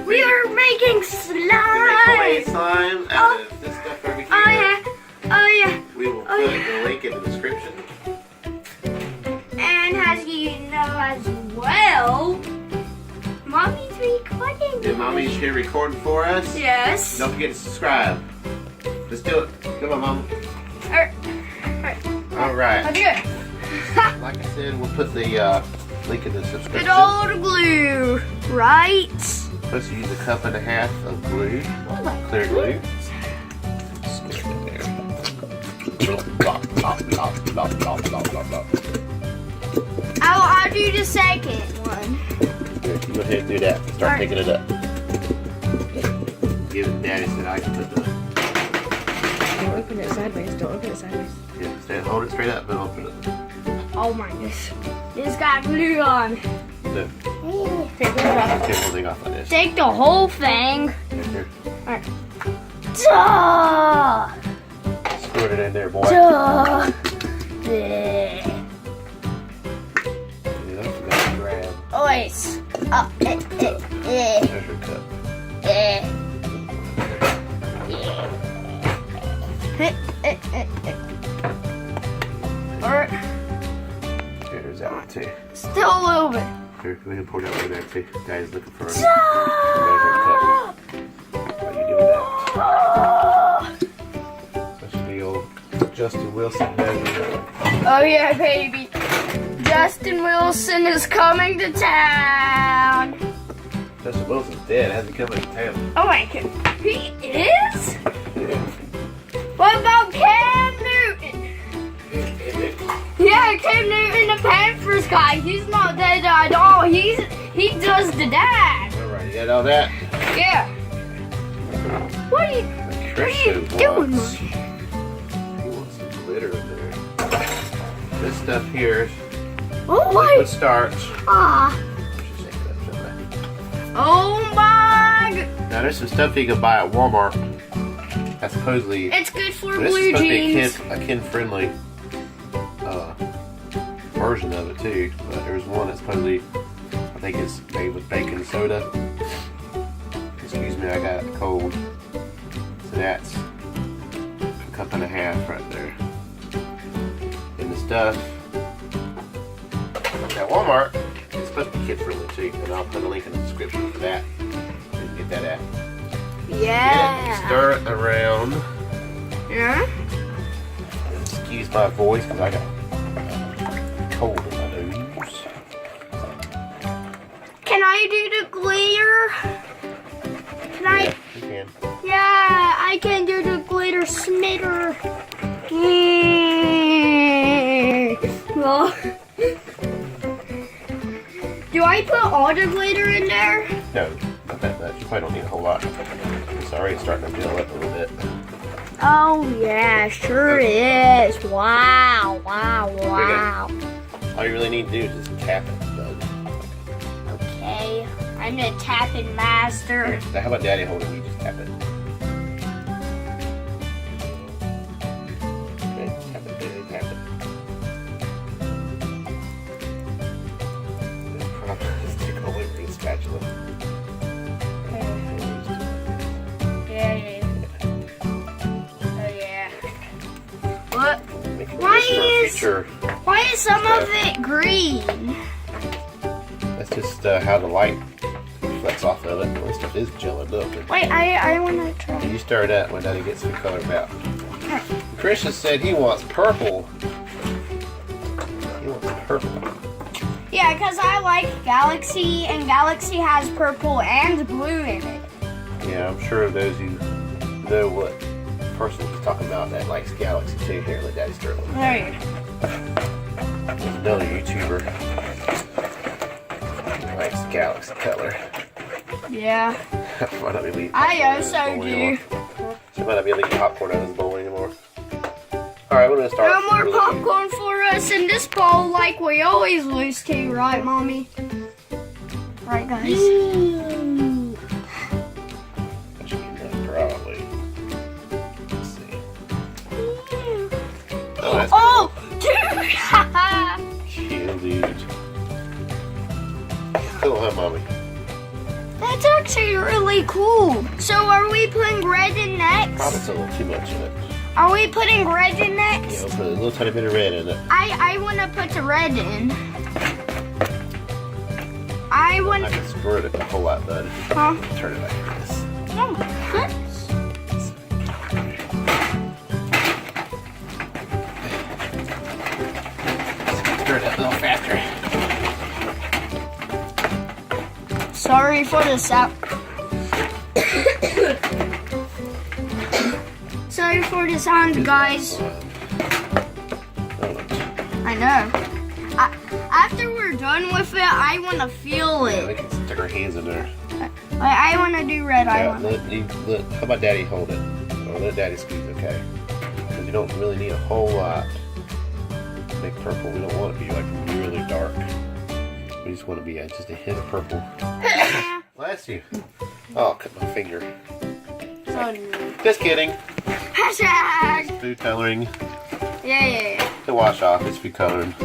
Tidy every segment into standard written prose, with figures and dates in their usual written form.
We are making slime. Slime out of this stuff over here. Oh yeah. Oh yeah. We will put the link in the description. And as you know as well, Mommy's recording. Yeah, Mommy's here recording for us. Yes. Don't forget to subscribe. Let's do it. Come on, Mom. Alright. Alright. Let's do it. Like I said, we'll put the link in the subscription. Good old glue, right? Supposed to use a cup and a half of glue, clear glue. Stick it in there. I'll do the second one. Here, you go ahead and do that. Start picking it up. Give it Daddy said I can put the. Don't open it sideways. Don't open it sideways. Yeah, hold it straight up and open it. Oh my goodness. It's got glue on. No. Take the lid off. Take the whole thing off like this. Take the whole thing. Here. Alright. Duh! Squirt it in there, boy. Duh! Yeah, that's grab. Oh, wait. Oh, There's your cup. Alright. Here's that one too. Still a little bit. Here, we can pour that over there too. Daddy's looking for a Stop! measuring cup. How you doing that? That should be old Justin Wilson measuring. Oh yeah, baby. Justin Wilson is coming to town. Justin Wilson's dead. Hasn't come into town. Oh my god. He is? What about Cam Newton? Yeah, Cam Newton, the Panthers guy. He's not dead at all. He does the dad. Alright, you got all that? Yeah. What are you doing, He Mommy? wants some glitter in there. This stuff here is Oh liquid my. starch. Ah. Oh my. Now there's some stuff you can buy at Walmart. That's supposedly It's good for this is blue supposed jeans. to be a kid-friendly version of it too. But there's one that's supposedly, I think it's made with baking soda. Excuse me, I got a cold. So that's a cup and a half right there. And the stuff at Walmart, it's supposed to be kid-friendly too. And I'll put a link in the description for that. You can get that at. Yeah. Stir it around. Yeah. Excuse my voice because I got cold in my nose. Can I do the glitter? Can I? You can. Yeah, I can do the glitter smitter. Well, do I put all the glitter in there? No, not that much. You probably don't need a whole lot. It's already starting to build up a little bit. Oh yeah, sure is. Wow, wow, wow. All you really need to do is just tap it, bud. Okay, I'm the tapping master. Now, how about Daddy holding you? Just tap it. Okay, tap it, Daddy, tap it. Just take all over the spatula. Yeah. Oh yeah. What? Make it Why just for a is- future. Why is some of it green? That's just how the light reflects off of it. This stuff is gelling up. Wait, I want to try. You stir it up when Daddy gets the color back. Christian said he wants purple. He wants purple. Yeah, because I like Galaxy, and Galaxy has purple and blue in it. Yeah, I'm sure those who know what person he's talking about that likes Galaxy too. Here, let Daddy stir it. There you go. There's another YouTuber who likes Galaxy color. Yeah. Might not be able to eat I popcorn out of his also bowl do. anymore. She might not be able to eat popcorn out of his bowl anymore. Alright, we're going to start. No more popcorn for us in this bowl like we always lose to, right, Mommy? Right, guys? That should be enough, probably. Let's see. Oh, that's Oh! dude. Cool, huh, mommy? That's actually really cool. So are we putting red in Probably next? it's a little too much in it. Are we putting red in Yeah, next? we'll put a little tiny bit of red in it. I want to put the red in. I want. I can squirt it a whole lot, bud. Huh? Turn it like this. Oh my goodness. Stir it up a little faster. Sorry for the sound. Sorry for the sound, guys. I know. After we're done with it, I want to feel Yeah, we it. can stick our hands in there. I want to do red. I Yeah, want. how about Daddy hold it? Or let Daddy squeeze, okay? Because you don't really need a whole lot. Make purple. We don't want it to be like really dark. We just want to be just a hint of purple. Bless you. Oh, cut my finger. Just kidding. Hashtag. Food coloring. Yeah. To wash off, it's food coloring.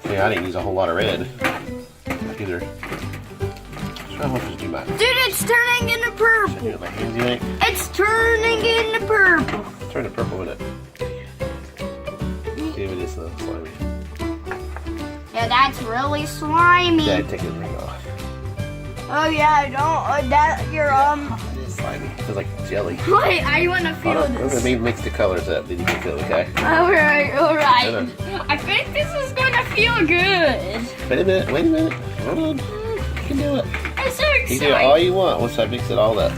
Yeah, I didn't use a whole lot of red either. How much did you do mine? Dude, it's turning into purple. Do it my hands, you think? It's turning into purple. Turn the purple in it. See if it is slimy. Yeah, that's really slimy. Dad, take his ring off. Oh yeah, don't. That you're It is slimy. It feels like jelly. Wait, I want to feel Hold on, we're this. gonna maybe mix the colors up, then you can feel it, okay? All right. Hold on. I think this is gonna feel good. Wait a minute. Hold on. You can do it. I'm so You can do it all excited. you want once I mix it all up.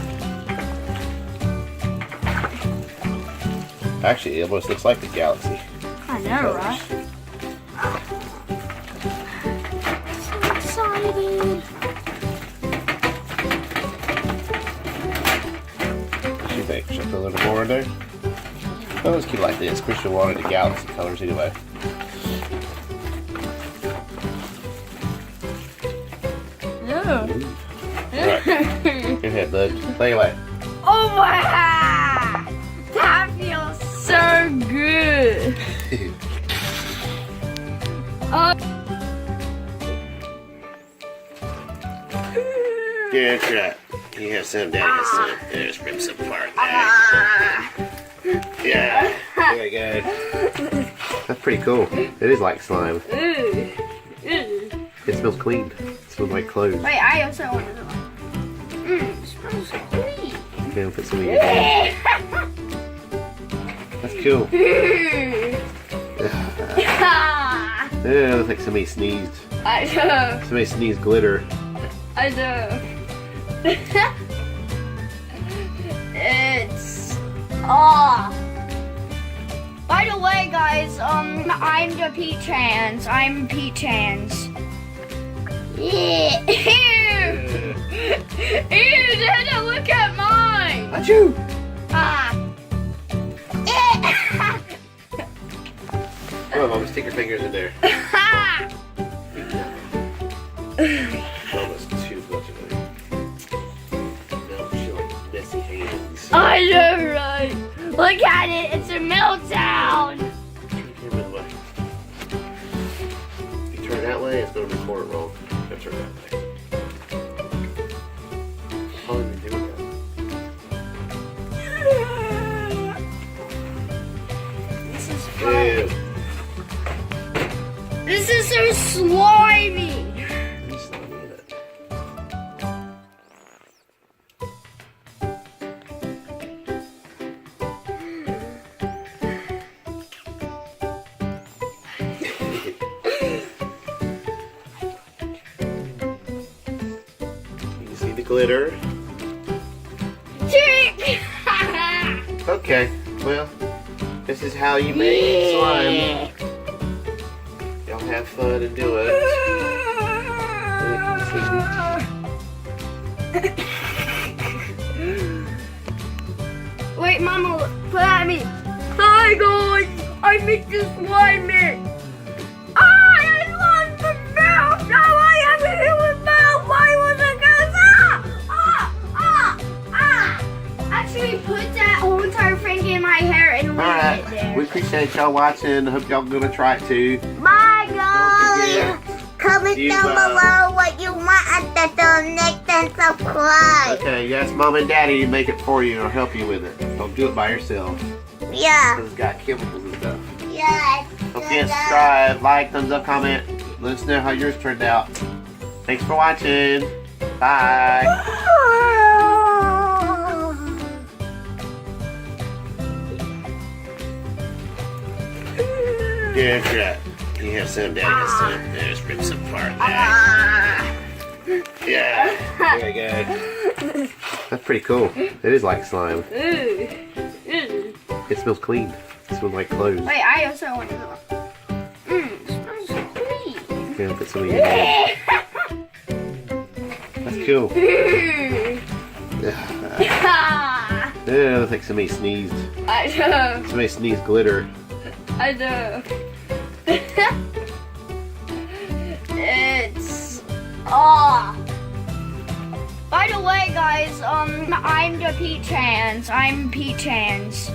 Actually, it almost looks like the galaxy. I know, right? So excited. What do you think? Should I put a little more in there? Oh, let's keep it like this. Christian wanted the galaxy colors anyway. Yeah. Alright. Go ahead, bud. Play away. Oh my! That feels so good. Good crap. You have some daddy some. There's rip some apart there. Yeah. Very good. That's pretty cool. It is like slime. It smells clean. It smells like clothes. Wait, I also want to know. It smells sweet. Okay, I'll put some in your hand. That's cool. Yeah, it looks like somebody sneezed. I know. Somebody sneezed glitter. I know. It's By the way, guys, I'm the Peach Hands. I'm Peach Hands. Yeah. Ew, Dada, look at mine. Achoo! Ah. Come on, Mom, stick your fingers in there. Almost too much of it. No, she like messy hands. I know, right? Look at it. It's a meltdown. If you turn it that way, it's going to record it wrong. You gotta turn it that way. How are you doing that? This is fun. Ew. This is so slimy. There's slimy in it. You see the glitter? Tick. Okay, well, this is how you make slime. Y'all have fun and do it. Wait, Mama, look at me. Hi, guys. I make this slime mix. I love the mouth. Now I have a human mouth. Why was it Actually, put that whole entire thing in my hair and leave it Alright, there. we appreciate y'all watching. Hope y'all gonna try it too. Bye, guys. Yeah. Comment You, down below what you want us to do next and subscribe. Okay, yes, Mom and Daddy make it for you or help you with it. Don't do it by yourself. Yeah. Because it's got chemicals and stuff. Yes. Don't forget to subscribe, like, thumbs up, comment. Let us know how yours turned out. Thanks for watching. Bye. Good crap. You have some daddy this time. Just rip some apart there. Yeah. There we go. That's pretty cool. It is like slime. It smells clean. It smells like clothes. Wait, I also want to know. It smells so clean. Yeah, put some of your hand. That's cool. Yeah, looks like somebody sneezed. I know. Somebody sneezed glitter. I know. It's By the way, guys, I'm the Peach Hands. I'm Peach Hands.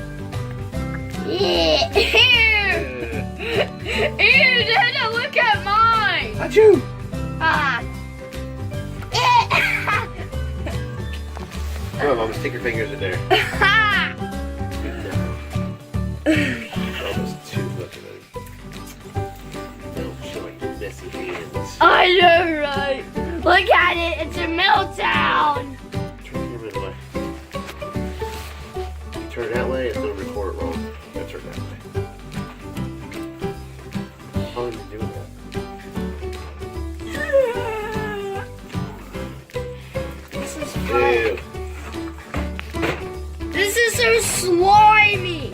Yeah. Ew, Dada, look at mine. Achoo! Ah. Come on, Mama, stick your fingers in there. Almost too much of it. Don't show like messy hands. I know, right? Look at it. It's a meltdown. Turn the camera the way. You turn it that way, it's gonna record it wrong. You gotta turn it that way. How are you doing that? This is fun. Ew. This is so slimy.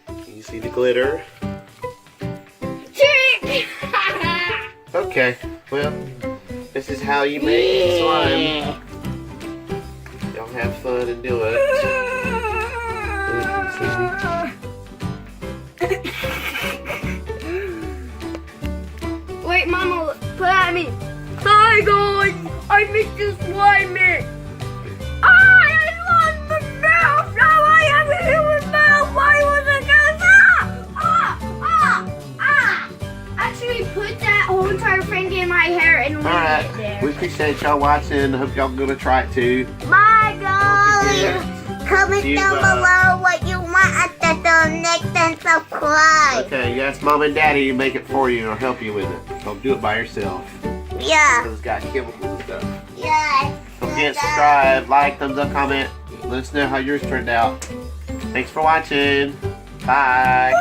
Can you see the glitter? Okay, well, this is how you make slime. Y'all have fun and do it. Wait, Mama, put at me. Hi guys, I make this slime mix. I love the mouth. Now I have a human mouth. Why was it Actually, put that whole entire thing in my hair and leave it Alright, there. we appreciate y'all watching. Hope y'all gonna try it too. Bye, guys. Yeah. Comment You, down below what you want us to do next and subscribe. Okay, yes, Mom and Daddy make it for you or help you with it. Don't do it by yourself. Yeah. Because it's got chemicals and stuff. Yes. Don't forget to subscribe, like, thumbs up, comment. Let us know how yours turned out. Thanks for watching. Bye.